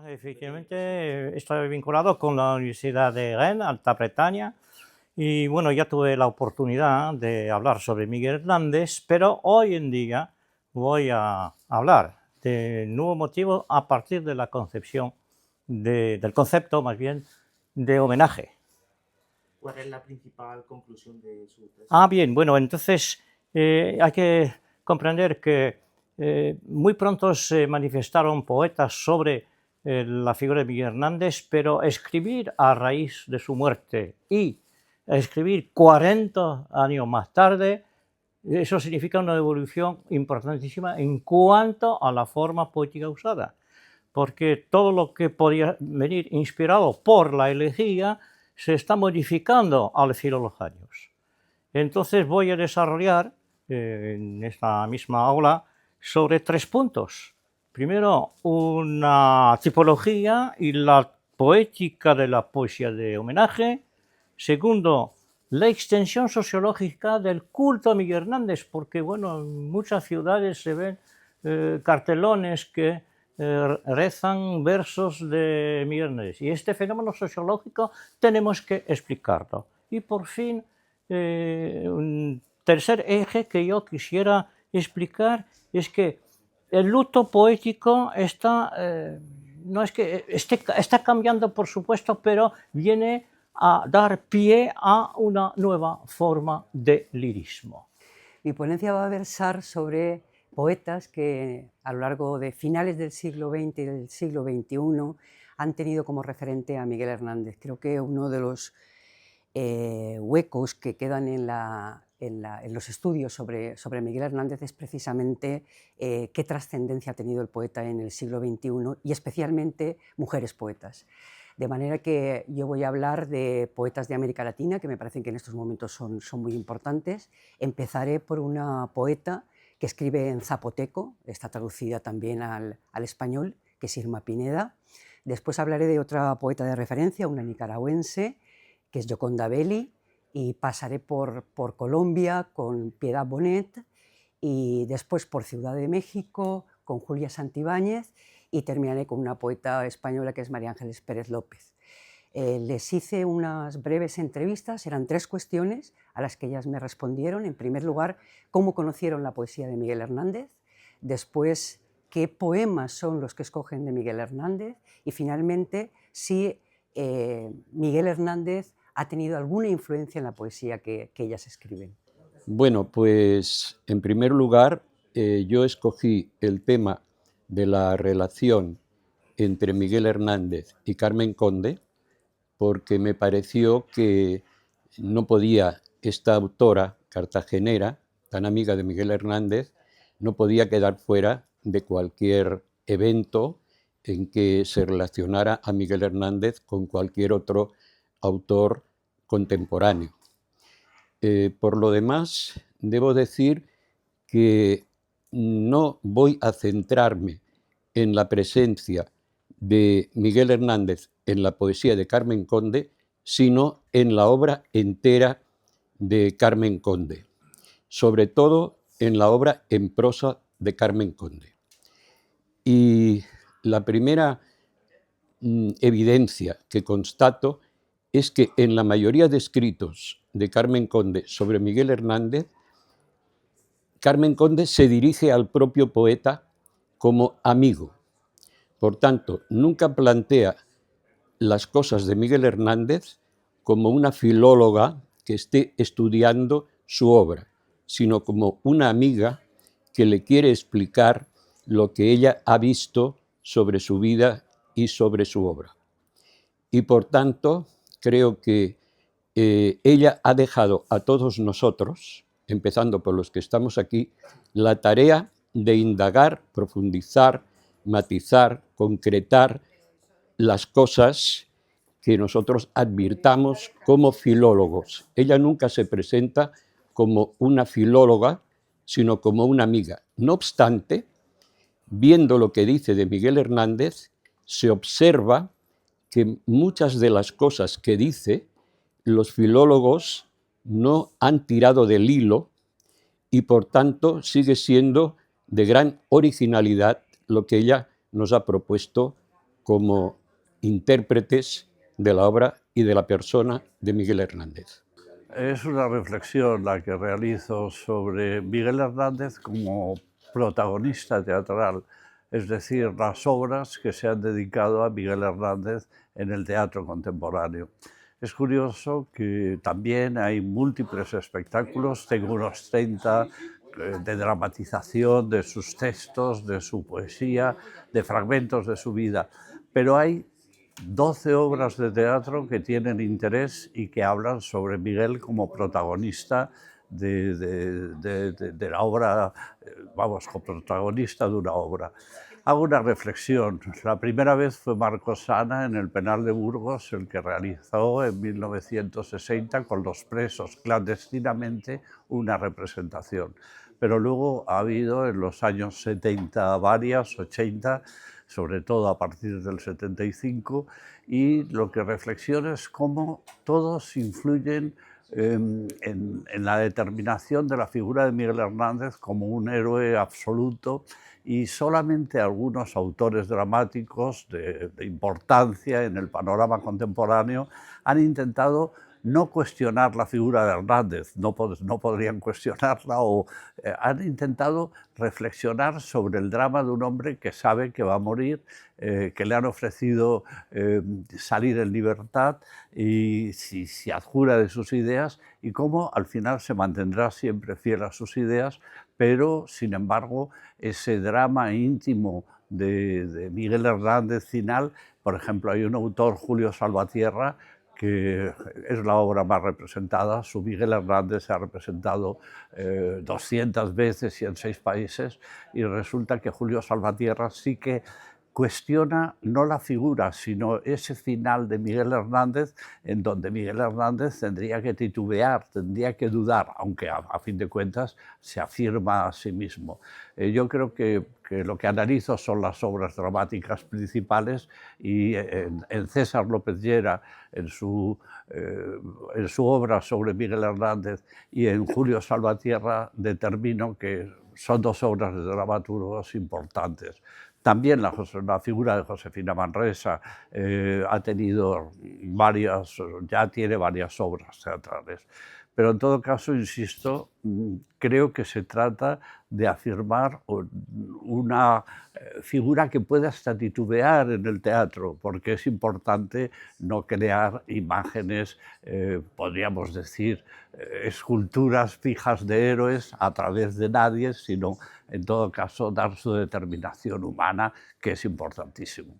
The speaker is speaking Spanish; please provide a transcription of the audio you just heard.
Efectivamente, estoy vinculado con la Universidad de Rennes, Alta Bretaña, y bueno, ya tuve la oportunidad de hablar sobre Miguel Hernández, pero hoy en día voy a hablar de nuevo motivo a partir de la concepción, del concepto más bien de homenaje. ¿Cuál es la principal conclusión de su tesis? Bien, bueno, entonces hay que comprender que muy pronto se manifestaron poetas sobre la figura de Miguel Hernández, pero escribir a raíz de su muerte y escribir 40 años más tarde, eso significa una evolución importantísima en cuanto a la forma poética usada, porque todo lo que podía venir inspirado por la elegía se está modificando al filo de los años. Entonces voy a desarrollar en esta misma aula sobre 3 puntos. Primero, una tipología y la poética de la poesía de homenaje. Segundo, la extensión sociológica del culto a Miguel Hernández, porque bueno, en muchas ciudades se ven cartelones que rezan versos de Miguel Hernández. Y este fenómeno sociológico tenemos que explicarlo. Y por fin, un tercer eje que yo quisiera explicar es que el luto poético está, no es que está cambiando, por supuesto, pero viene a dar pie a una nueva forma de lirismo. Mi ponencia va a versar sobre poetas que a lo largo de finales del siglo XX y del siglo XXI han tenido como referente a Miguel Hernández. Creo que uno de los huecos que quedan en los estudios sobre Miguel Hernández es precisamente qué trascendencia ha tenido el poeta en el siglo XXI y especialmente mujeres poetas. De manera que yo voy a hablar de poetas de América Latina, que me parecen que en estos momentos son muy importantes. Empezaré por una poeta que escribe en zapoteco, está traducida también al español, que es Irma Pineda. Después hablaré de otra poeta de referencia, una nicaragüense, que es Gioconda Belli, y pasaré por Colombia con Piedad Bonet, y después por Ciudad de México con Julia Santibáñez, y terminaré con una poeta española que es María Ángeles Pérez López. Les hice unas breves entrevistas, eran 3 cuestiones a las que ellas me respondieron. En primer lugar, cómo conocieron la poesía de Miguel Hernández, después, qué poemas son los que escogen de Miguel Hernández, y finalmente, si Miguel Hernández ha tenido alguna influencia en la poesía que ellas escriben. Bueno, pues en primer lugar, yo escogí el tema de la relación entre Miguel Hernández y Carmen Conde porque me pareció que no podía esta autora cartagenera, tan amiga de Miguel Hernández, no podía quedar fuera de cualquier evento en que se relacionara a Miguel Hernández con cualquier otro autor contemporáneo. Por lo demás, debo decir que no voy a centrarme en la presencia de Miguel Hernández en la poesía de Carmen Conde, sino en la obra entera de Carmen Conde, sobre todo en la obra en prosa de Carmen Conde. Y la primera evidencia que constato es que en la mayoría de escritos de Carmen Conde sobre Miguel Hernández, Carmen Conde se dirige al propio poeta como amigo. Por tanto, nunca plantea las cosas de Miguel Hernández como una filóloga que esté estudiando su obra, sino como una amiga que le quiere explicar lo que ella ha visto sobre su vida y sobre su obra. Y por tanto, creo que ella ha dejado a todos nosotros, empezando por los que estamos aquí, la tarea de indagar, profundizar, matizar, concretar las cosas que nosotros advirtamos como filólogos. Ella nunca se presenta como una filóloga, sino como una amiga. No obstante, viendo lo que dice de Miguel Hernández, se observa que muchas de las cosas que dice los filólogos no han tirado del hilo y por tanto sigue siendo de gran originalidad lo que ella nos ha propuesto como intérpretes de la obra y de la persona de Miguel Hernández. Es una reflexión la que realizo sobre Miguel Hernández como protagonista teatral, es decir, las obras que se han dedicado a Miguel Hernández en el teatro contemporáneo. Es curioso que también hay múltiples espectáculos, tengo unos 30 de dramatización de sus textos, de su poesía, de fragmentos de su vida, pero hay 12 obras de teatro que tienen interés y que hablan sobre Miguel como protagonista de la obra, vamos, como protagonista de una obra. Hago una reflexión. La primera vez fue Marcos Sana en el penal de Burgos, el que realizó en 1960 con los presos clandestinamente una representación. Pero luego ha habido en los años 70 varias, 80, sobre todo a partir del 75, y lo que reflexiono es cómo todos influyen en la determinación de la figura de Miguel Hernández como un héroe absoluto, y solamente algunos autores dramáticos de importancia en el panorama contemporáneo han intentado no cuestionar la figura de Hernández, no podrían cuestionarla, o han intentado reflexionar sobre el drama de un hombre que sabe que va a morir, que le han ofrecido salir en libertad y si se adjura de sus ideas, y cómo al final se mantendrá siempre fiel a sus ideas, pero sin embargo ese drama íntimo de Miguel Hernández final, por ejemplo, hay un autor, Julio Salvatierra, que es la obra más representada. Su Miguel Hernández se ha representado 200 veces y en 6 países, y resulta que Julio Salvatierra sí que cuestiona no la figura, sino ese final de Miguel Hernández, en donde Miguel Hernández tendría que titubear, tendría que dudar, aunque a fin de cuentas se afirma a sí mismo. Yo creo que lo que analizo son las obras dramáticas principales, y en César López Llera, en su obra sobre Miguel Hernández, y en Julio Salvatierra determino que son 2 obras de dramaturgos importantes. También la figura de Josefina Manresa ha tenido ya tiene varias obras teatrales. Pero en todo caso, insisto, creo que se trata de afirmar una figura que pueda hasta titubear en el teatro, porque es importante no crear imágenes, podríamos decir, esculturas fijas de héroes a través de nadie, sino en todo caso dar su determinación humana, que es importantísimo.